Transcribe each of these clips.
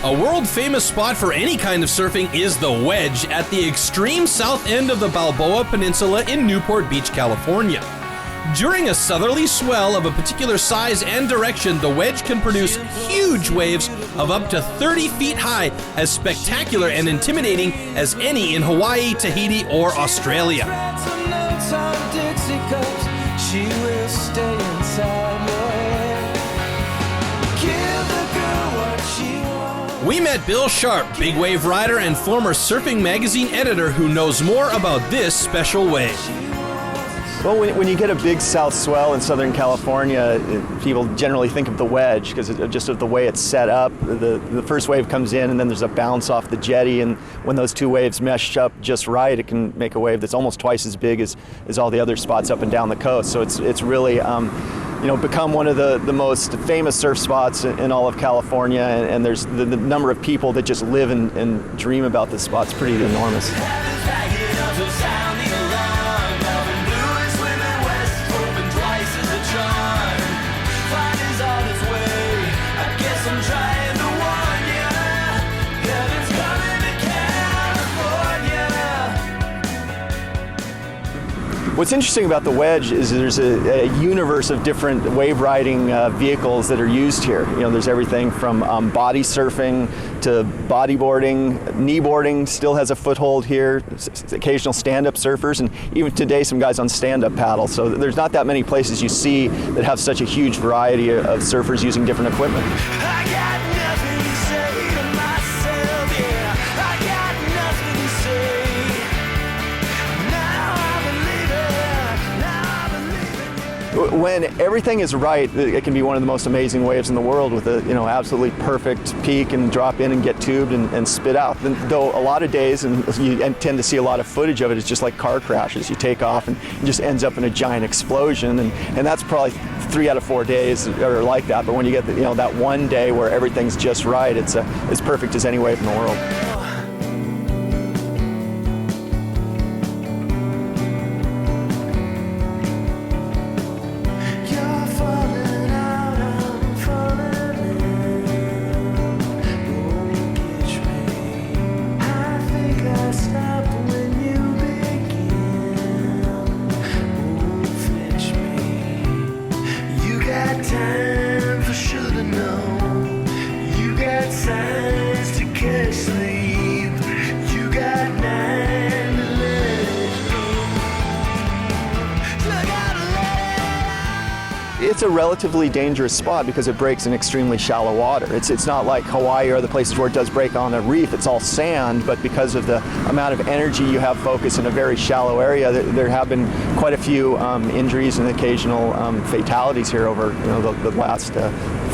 A world-famous spot for any kind of surfing is the Wedge at the extreme south end of the Balboa Peninsula in Newport Beach, California. During a southerly swell of a particular size and direction, the Wedge can produce huge waves of up to 30 feet high, as spectacular and intimidating as any in Hawaii, Tahiti, or Australia. We met Bill Sharp, big wave rider and former Surfing Magazine editor, who knows more about this special wave. Well, when you get a big south swell in Southern California, people generally think of the Wedge because just of the way it's set up. The first wave comes in and then there's a bounce off the jetty, and when those two waves mesh up just right, it can make a wave that's almost twice as big as all the other spots up and down the coast. So it's really become one of the most famous surf spots in all of California, and there's the number of people that just live and dream about this spot's pretty enormous. What's interesting about the Wedge is there's a universe of different wave riding vehicles that are used here. There's everything from body surfing to bodyboarding, kneeboarding still has a foothold here, occasional stand-up surfers, and even today some guys on stand-up paddles. So there's not that many places you see that have such a huge variety of surfers using different equipment. When everything is right, it can be one of the most amazing waves in the world with a absolutely perfect peak and drop in and get tubed and spit out. Though a lot of days, and you tend to see a lot of footage of it, it's just like car crashes. You take off and it just ends up in a giant explosion, and that's probably 3 out of 4 days are like that. But when you get that one day where everything's just right, it's as perfect as any wave in the world. It's a relatively dangerous spot because it breaks in extremely shallow water. It's not like Hawaii or other places where it does break on a reef. It's all sand, but because of the amount of energy you have focused in a very shallow area, there have been quite a few injuries and occasional fatalities here over the last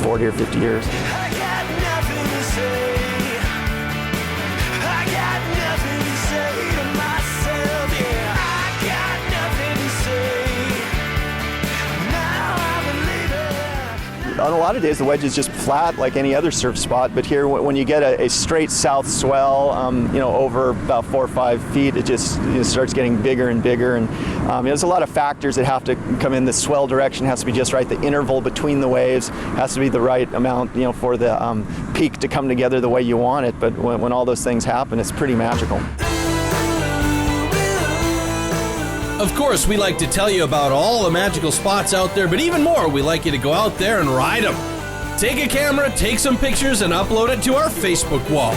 40 or 50 years. On a lot of days, the Wedge is just flat like any other surf spot, but here, when you get a straight south swell, over about 4 or 5 feet, it just starts getting bigger and bigger, and there's a lot of factors that have to come in. The swell direction has to be just right. The interval between the waves has to be the right amount, for the peak to come together the way you want it. But when all those things happen, it's pretty magical. Of course, we like to tell you about all the magical spots out there, but even more, we like you to go out there and ride them. Take a camera, take some pictures, and upload it to our Facebook wall.